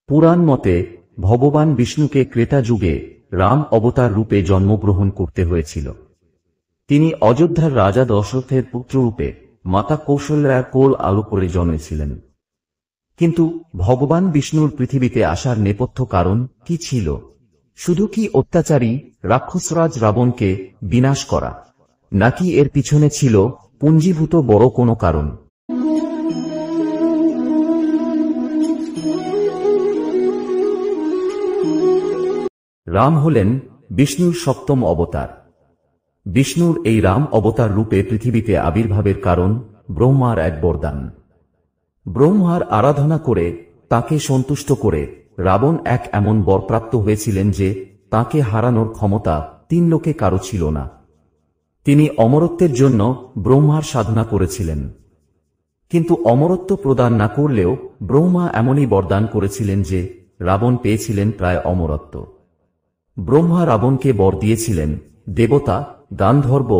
পুরাণ মতে ভগবান বিষ্ণুকে ক্রেতা যুগে রাম অবতার রূপে জন্মগ্রহণ করতে হয়েছিল। তিনি অযোধ্যার রাজা দশরথের পুত্ররূপে মাতা কৌশল্যার কোল আলো করে জন্মেছিলেন। কিন্তু ভগবান বিষ্ণুর পৃথিবীতে আসার নেপথ্য কারণ কি ছিল? শুধু কি অত্যাচারী রাক্ষসরাজ রাবণকে বিনাশ করা, নাকি এর পিছনে ছিল পুঞ্জীভূত বড় কোনো কারণ? রাম হলেন বিষ্ণুর সপ্তম অবতার। বিষ্ণুর এই রাম অবতার রূপে পৃথিবীতে আবির্ভাবের কারণ ব্রহ্মার এক বরদান। ব্রহ্মার আরাধনা করে তাকে সন্তুষ্ট করে রাবণ এক এমন বরপ্রাপ্ত হয়েছিলেন যে তাকে হারানোর ক্ষমতা তিন লোকে কারো ছিল না। তিনি অমরত্বের জন্য ব্রহ্মার সাধনা করেছিলেন, কিন্তু অমরত্ব প্রদান না করলেও ব্রহ্মা এমনই বরদান করেছিলেন যে রাবণ পেয়েছিলেন প্রায় অমরত্ব। ব্রহ্মা রাবণকে বর দিয়েছিলেন, দেবতা, গান্ধর্ব,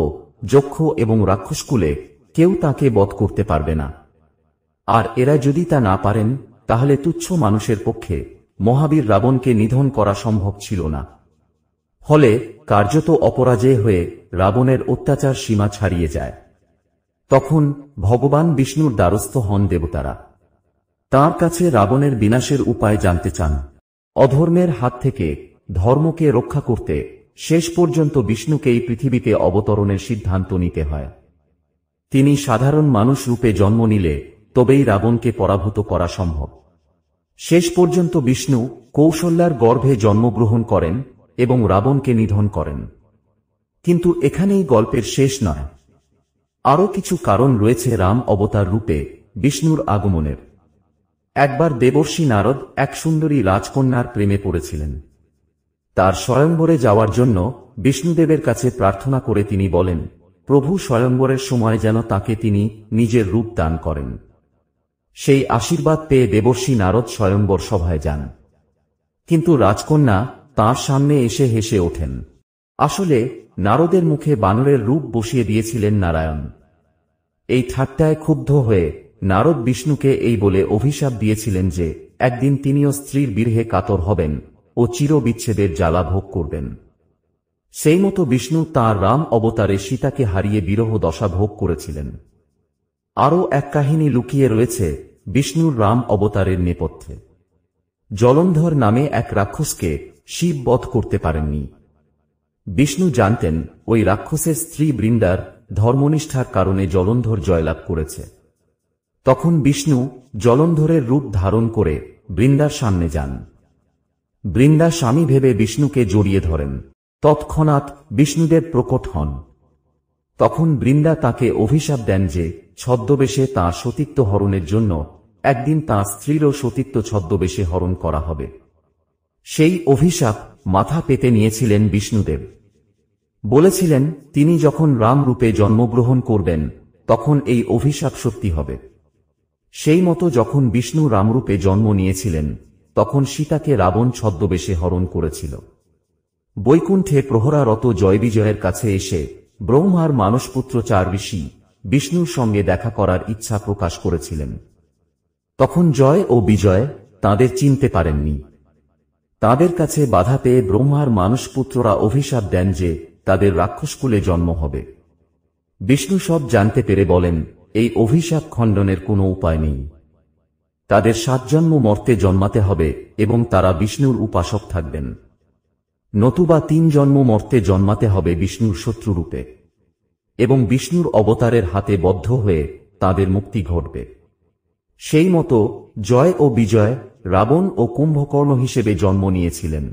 যক্ষ এবং রাক্ষসকুলে কেউ তাকে বধ করতে পারবে না। আর এরা যদি তা না পারেন, তাহলে তুচ্ছ মানুষের পক্ষে মহাবীর রাবণকে নিধন করা সম্ভব ছিল না। ফলে কার্যত অপরাজেয় হয়ে রাবণের অত্যাচার সীমা ছাড়িয়ে যায়। তখন ভগবান বিষ্ণুর দ্বারস্থ হন দেবতারা। তাঁর কাছে রাবণের বিনাশের উপায় জানতে চান। অধর্মের হাত থেকে ধর্মকে রক্ষা করতে শেষ পর্যন্ত বিষ্ণুকেই পৃথিবীতে অবতরণের সিদ্ধান্ত নিতে হয়। তিনি সাধারণ মানুষ রূপে জন্ম নিলে তবেই রাবণকে পরাভূত করা সম্ভব। শেষ পর্যন্ত বিষ্ণু কৌশল্যার গর্ভে জন্মগ্রহণ করেন এবং রাবণকে নিধন করেন। কিন্তু এখানেই গল্পের শেষ নয়। আরও কিছু কারণ রয়েছে রাম অবতার রূপে বিষ্ণুর আগমনের। একবার দেবর্ষি নারদ এক সুন্দরী রাজকন্যার প্রেমে পড়েছিলেন। তার স্বয়ংবরে যাওয়ার জন্য বিষ্ণুদেবের কাছে প্রার্থনা করে তিনি বলেন, প্রভু স্বয়ংবরের সময় যেন তাকে তিনি নিজের রূপ দান করেন। সেই আশীর্বাদ পেয়ে দেবর্ষি নারদ স্বয়ংবর সভায় যান। কিন্তু রাজকন্যা তাঁর সামনে এসে হেসে ওঠেন। আসলে নারদের মুখে বানরের রূপ বসিয়ে দিয়েছিলেন নারায়ণ। এই ঠাট্টায় ক্ষুব্ধ হয়ে নারদ বিষ্ণুকে এই বলে অভিশাপ দিয়েছিলেন যে একদিন তিনিও স্ত্রীর বিরহে কাতর হবেন ও চিরবিচ্ছেদের জ্বালা ভোগ করবেন। সেই মতো বিষ্ণু তাঁর রাম অবতারে সীতাকে হারিয়ে বিরহ দশা ভোগ করেছিলেন। আরও এক কাহিনী লুকিয়ে রয়েছে বিষ্ণুর রাম অবতারের নেপথ্যে। জলন্ধর নামে এক রাক্ষসকে শিব বধ করতে পারেননি। বিষ্ণু জানতেন ওই রাক্ষসের স্ত্রী বৃন্দার ধর্মনিষ্ঠার কারণে জলন্ধর জয়লাভ করেছে। তখন বিষ্ণু জলন্ধরের রূপ ধারণ করে বৃন্দার সামনে যান। বৃন্দা স্বামী ভেবে বিষ্ণুকে জড়িয়ে ধরেন। তৎক্ষণাৎ বিষ্ণুদেব প্রকট হন। তখন বৃন্দা তাকে অভিশাপ দেন যে ছদ্মবেশে তাঁর সতীত্ব হরণের জন্য একদিন তাঁর স্ত্রীরও সতীত্ব ছদ্মবেশে হরণ করা হবে। সেই অভিশাপ মাথা পেতে নিয়েছিলেন বিষ্ণুদেব। বলেছিলেন তিনি যখন রাম রূপে জন্মগ্রহণ করবেন তখন এই অভিশাপ সত্যি হবে। সেই মতো যখন বিষ্ণু রামরূপে জন্ম নিয়েছিলেন তখন সীতাকে রাবণ ছদ্মবেশে হরণ করেছিল। বৈকুণ্ঠে প্রহরারত জয়বিজয়ের কাছে এসে ব্রহ্মার মানসপুত্র 4 ঋষি বিষ্ণুর সঙ্গে দেখা করার ইচ্ছা প্রকাশ করেছিলেন। তখন জয় ও বিজয় তাঁদের চিনতে পারেননি। তাঁদের কাছে বাধা পেয়ে ব্রহ্মার মানসপুত্ররা অভিশাপ দেন যে তাদের রাক্ষসকুলে জন্ম হবে। বিষ্ণু সব জানতে পেরে বলেন, এই অভিশাপ খণ্ডনের কোনো উপায় নেই। তাদের 7 জন্ম মর্তে জন্মাতে হবে এবং তারা বিষ্ণুর উপাসক থাকবেন, নতুবা 3 জন্ম মর্তে জন্মাতে হবে বিষ্ণুর শত্রুরূপে এবং বিষ্ণুর অবতারের হাতে বদ্ধ হয়ে তাদের মুক্তি ঘটবে। সেই মতো জয় ও বিজয় রাবণ ও কুম্ভকর্ণ হিসেবে জন্ম নিয়েছিলেন।